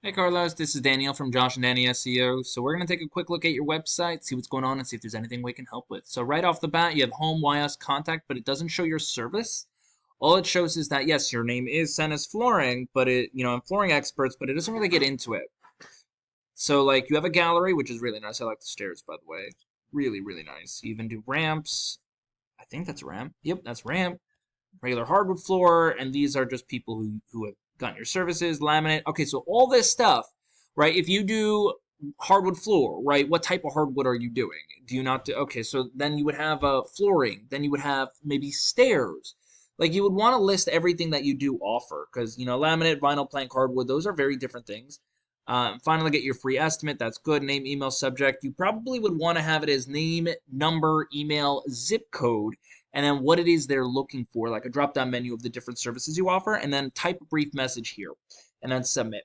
Hey Carlos, this is Daniel from Josh and Danny SEO. So we're going to take a quick look at your website, see what's going on, and see if there's anything we can help with. So right off the bat, you have home, why us, contact, but it doesn't show your service. All it shows is that yes, your name is Senas Flooring, but I'm flooring experts, but it doesn't really get into it. So like you have a gallery, which is really nice. I like the stairs, by the way. Really, really nice. You even do ramps. I think that's a ramp. Yep, that's ramp. Regular hardwood floor, and these are just people who have gotten your services, laminate. Okay, so all this stuff, right? If you do hardwood floor, right? What type of hardwood are you doing? Do you not do? Okay, so then you would have flooring. Then you would have maybe stairs. Like you would want to list everything that you do offer, because laminate, vinyl plank, hardwood, those are very different things. Finally, get your free estimate. That's good. Name, email, subject. You probably would want to have it as name, number, email, zip code, and then what it is they're looking for, like a drop-down menu of the different services you offer, and then type a brief message here, and then submit.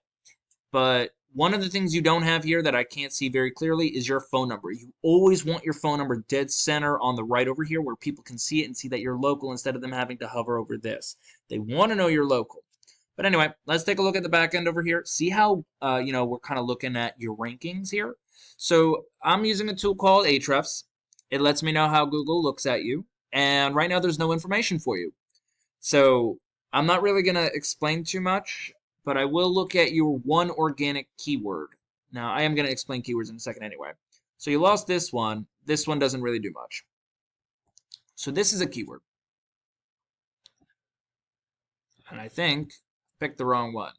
But one of the things you don't have here that I can't see very clearly is your phone number. You always want your phone number dead center on the right over here where people can see it and see that you're local instead of them having to hover over this. They want to know you're local. But anyway, let's take a look at the back end over here. See how, we're kind of looking at your rankings here. So I'm using a tool called Ahrefs. It lets me know how Google looks at you. And right now there's no information for you. So I'm not really going to explain too much, but I will look at your one organic keyword. Now, I am going to explain keywords in a second anyway. So you lost this one. This one doesn't really do much. So this is a keyword. And I think I picked the wrong one.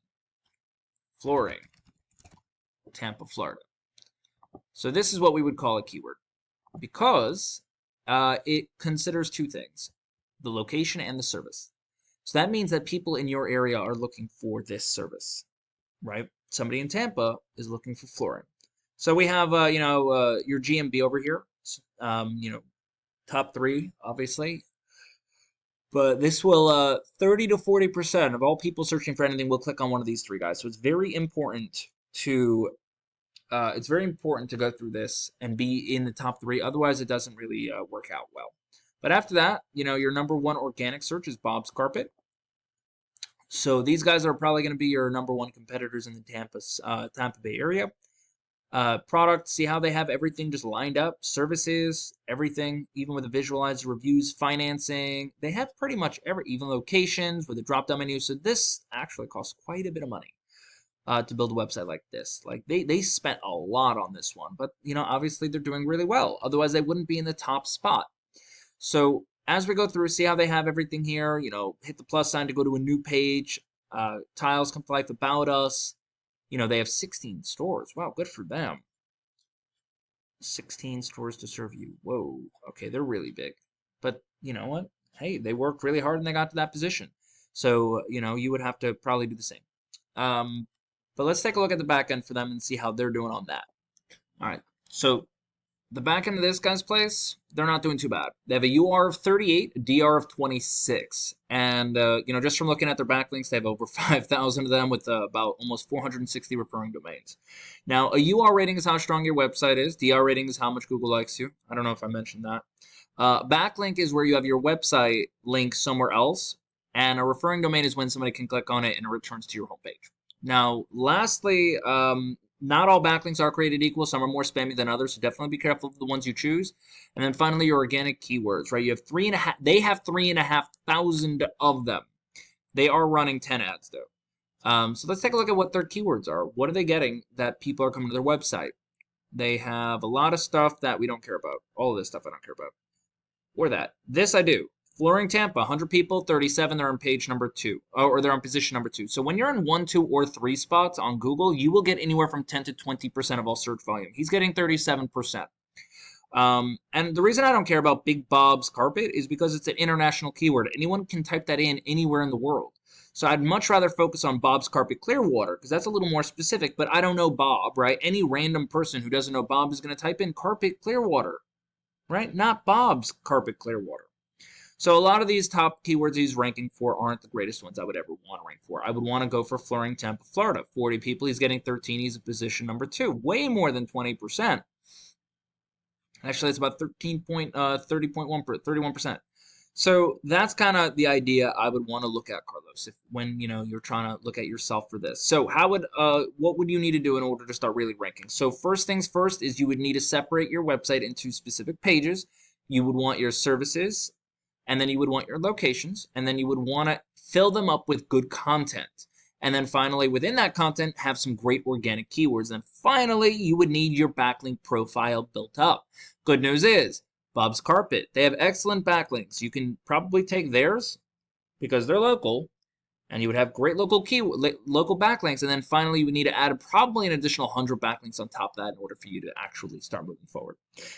Flooring, Tampa, Florida. So this is what we would call a keyword because it considers two things, the location and the service. So that means that people in your area are looking for this service, right? Somebody in Tampa is looking for flooring. So we have, your GMB over here, top three, obviously. But this will, 30 to 40% of all people searching for anything will click on one of these three guys. So it's very important to go through this and be in the top three. Otherwise, it doesn't really work out well. But after that, your number one organic search is Bob's Carpet. So these guys are probably going to be your number one competitors in the Tampa Bay area. Product, see how they have everything just lined up, services, everything, even with the visualized reviews, financing. They have pretty much even locations with a drop-down menu. So this actually costs quite a bit of money to build a website like this. Like they spent a lot on this one, but obviously they're doing really well. Otherwise they wouldn't be in the top spot. So as we go through, see how they have everything here. Hit the plus sign to go to a new page. Tiles come to life, about us. They have 16 stores. Wow, good for them. 16 stores to serve you. Whoa. Okay, they're really big. But you know what? Hey, they worked really hard and they got to that position. So, you would have to probably do the same. But let's take a look at the back end for them and see how they're doing on that. All right. So the back end of this guy's place, they're not doing too bad. They have a UR of 38, a DR of 26. And, just from looking at their backlinks, they have over 5,000 of them with about almost 460 referring domains. Now, a UR rating is how strong your website is. DR rating is how much Google likes you. I don't know if I mentioned that. Backlink is where you have your website link somewhere else. And a referring domain is when somebody can click on it and it returns to your homepage. Now, lastly, not all backlinks are created equal. Some are more spammy than others, so definitely be careful of the ones you choose. And then finally, your organic keywords, right? You have 3.5. They have 3,500 of them. They are running 10 ads though. So let's take a look at what their keywords are. What are they getting that people are coming to their website? They have a lot of stuff that we don't care about. All of this stuff I don't care about. Or that. This I do. Flooring Tampa, 100 people, 37, they're on page number 2, or they're on position number 2. So when you're in 1, 2, or 3 spots on Google, you will get anywhere from 10 to 20% of all search volume. He's getting 37%. And the reason I don't care about Big Bob's Carpet is because it's an international keyword. Anyone can type that in anywhere in the world. So I'd much rather focus on Bob's Carpet Clearwater because that's a little more specific, but I don't know Bob, right? Any random person who doesn't know Bob is going to type in Carpet Clearwater, right? Not Bob's Carpet Clearwater. So a lot of these top keywords he's ranking for aren't the greatest ones I would ever want to rank for. I would want to go for Flooring Tampa, Florida. 40 people, he's getting 13, he's in position number 2. Way more than 20%. Actually, it's about 31%. So that's kind of the idea I would want to look at, Carlos, if when you're trying to look at yourself for this. So what would you need to do in order to start really ranking? So first things first is you would need to separate your website into specific pages. You would want your services, and then you would want your locations, and then you would want to fill them up with good content. And then finally, within that content, have some great organic keywords. And finally, you would need your backlink profile built up. Good news is, Bob's Carpet, they have excellent backlinks. You can probably take theirs because they're local, and you would have great local backlinks. And then finally, you would need to add probably an additional 100 backlinks on top of that in order for you to actually start moving forward.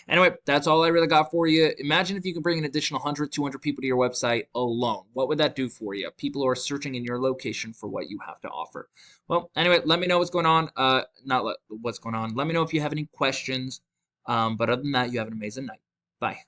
Anyway, that's all I really got for you. Imagine if you could bring an additional 100, 200 people to your website alone. What would that do for you? People who are searching in your location for what you have to offer. Well, anyway, let me know what's going on. What's going on. Let me know if you have any questions. But other than that, you have an amazing night. Bye.